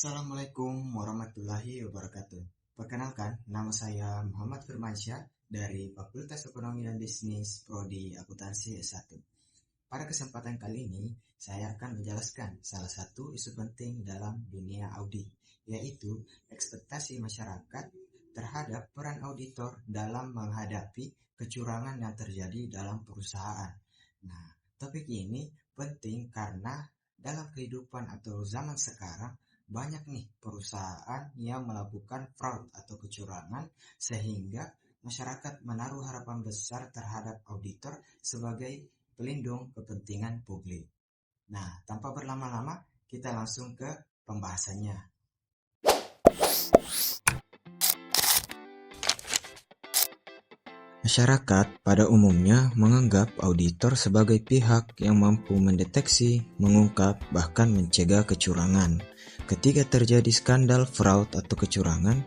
Assalamualaikum warahmatullahi wabarakatuh. Perkenalkan, nama saya Muhammad Firmansyah dari Fakultas Ekonomi dan Bisnis Prodi Akuntansi S1. Pada kesempatan kali ini, saya akan menjelaskan salah satu isu penting dalam dunia audit, yaitu ekspektasi masyarakat terhadap peran auditor dalam menghadapi kecurangan yang terjadi dalam perusahaan. Nah, topik ini penting karena dalam kehidupan atau zaman sekarang, banyak nih perusahaan yang melakukan fraud atau kecurangan sehingga masyarakat menaruh harapan besar terhadap auditor sebagai pelindung kepentingan publik. Nah, tanpa berlama-lama, kita langsung ke pembahasannya. Masyarakat pada umumnya menganggap auditor sebagai pihak yang mampu mendeteksi, mengungkap, bahkan mencegah kecurangan. Ketika terjadi skandal fraud atau kecurangan,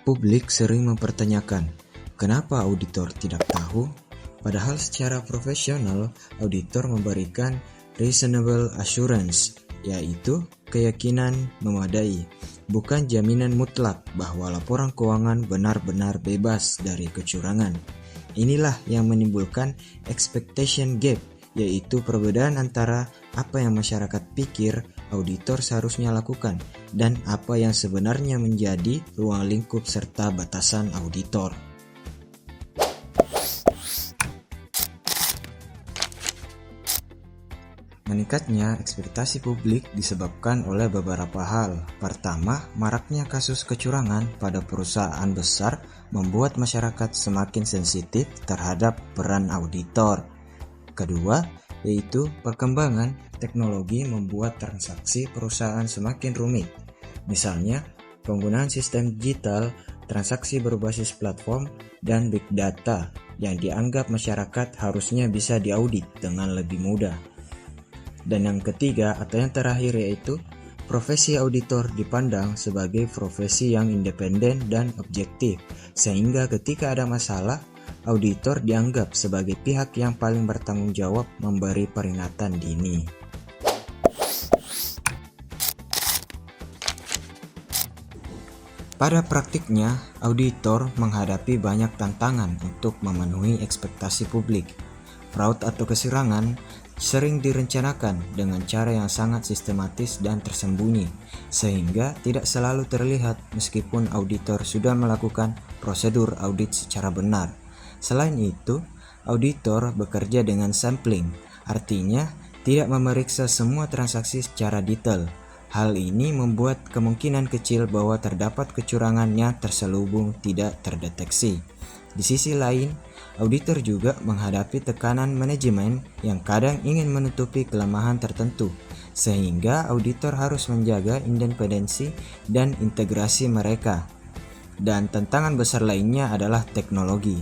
publik sering mempertanyakan, kenapa auditor tidak tahu? Padahal secara profesional, auditor memberikan reasonable assurance, yaitu keyakinan memadai, bukan jaminan mutlak bahwa laporan keuangan benar-benar bebas dari kecurangan. Inilah yang menimbulkan expectation gap, yaitu perbedaan antara apa yang masyarakat pikir auditor seharusnya lakukan dan apa yang sebenarnya menjadi ruang lingkup serta batasan auditor. Meningkatnya ekspektasi publik disebabkan oleh beberapa hal. Pertama, maraknya kasus kecurangan pada perusahaan besar membuat masyarakat semakin sensitif terhadap peran auditor. Kedua, yaitu perkembangan teknologi membuat transaksi perusahaan semakin rumit. Misalnya, penggunaan sistem digital, transaksi berbasis platform, dan big data yang dianggap masyarakat harusnya bisa diaudit dengan lebih mudah. Dan yang ketiga atau yang terakhir yaitu profesi auditor dipandang sebagai profesi yang independen dan objektif, sehingga ketika ada masalah, auditor dianggap sebagai pihak yang paling bertanggung jawab memberi peringatan dini. Pada praktiknya, auditor menghadapi banyak tantangan untuk memenuhi ekspektasi publik. Fraud atau kecurangan sering direncanakan dengan cara yang sangat sistematis dan tersembunyi, sehingga tidak selalu terlihat meskipun auditor sudah melakukan prosedur audit secara benar. Selain itu, auditor bekerja dengan sampling, artinya tidak memeriksa semua transaksi secara detail. Hal ini membuat kemungkinan kecil bahwa terdapat kecurangan yang terselubung tidak terdeteksi. Di sisi lain, auditor juga menghadapi tekanan manajemen yang kadang ingin menutupi kelemahan tertentu, sehingga auditor harus menjaga independensi dan integrasi mereka. Dan tantangan besar lainnya adalah teknologi.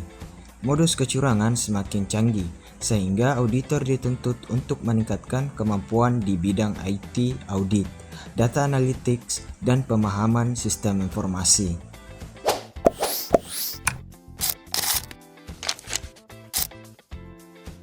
Modus kecurangan semakin canggih, sehingga auditor dituntut untuk meningkatkan kemampuan di bidang IT audit, data analytics, dan pemahaman sistem informasi.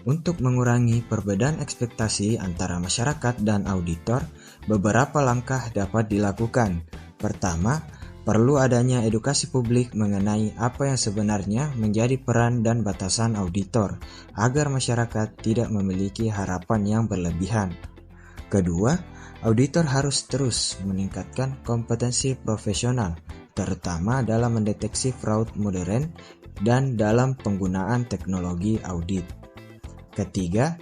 Untuk mengurangi perbedaan ekspektasi antara masyarakat dan auditor, beberapa langkah dapat dilakukan. Pertama, perlu adanya edukasi publik mengenai apa yang sebenarnya menjadi peran dan batasan auditor, agar masyarakat tidak memiliki harapan yang berlebihan. Kedua, auditor harus terus meningkatkan kompetensi profesional, terutama dalam mendeteksi fraud modern dan dalam penggunaan teknologi audit. Ketiga,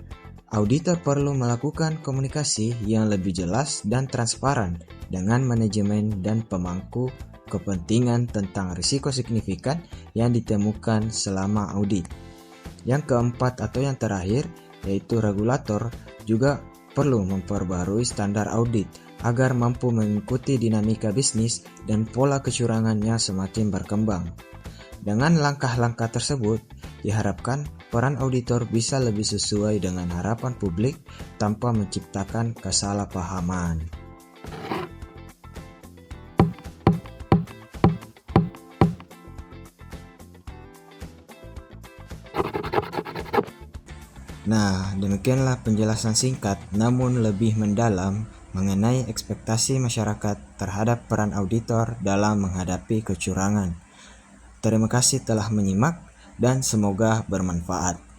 auditor perlu melakukan komunikasi yang lebih jelas dan transparan dengan manajemen dan pemangku kepentingan tentang risiko signifikan yang ditemukan selama audit. Yang keempat atau yang terakhir, yaitu regulator juga perlu memperbarui standar audit agar mampu mengikuti dinamika bisnis dan pola kecurangannya semakin berkembang. Dengan langkah-langkah tersebut, diharapkan peran auditor bisa lebih sesuai dengan harapan publik tanpa menciptakan kesalahpahaman. Nah, demikianlah penjelasan singkat namun lebih mendalam mengenai ekspektasi masyarakat terhadap peran auditor dalam menghadapi kecurangan. Terima kasih telah menyimak dan semoga bermanfaat.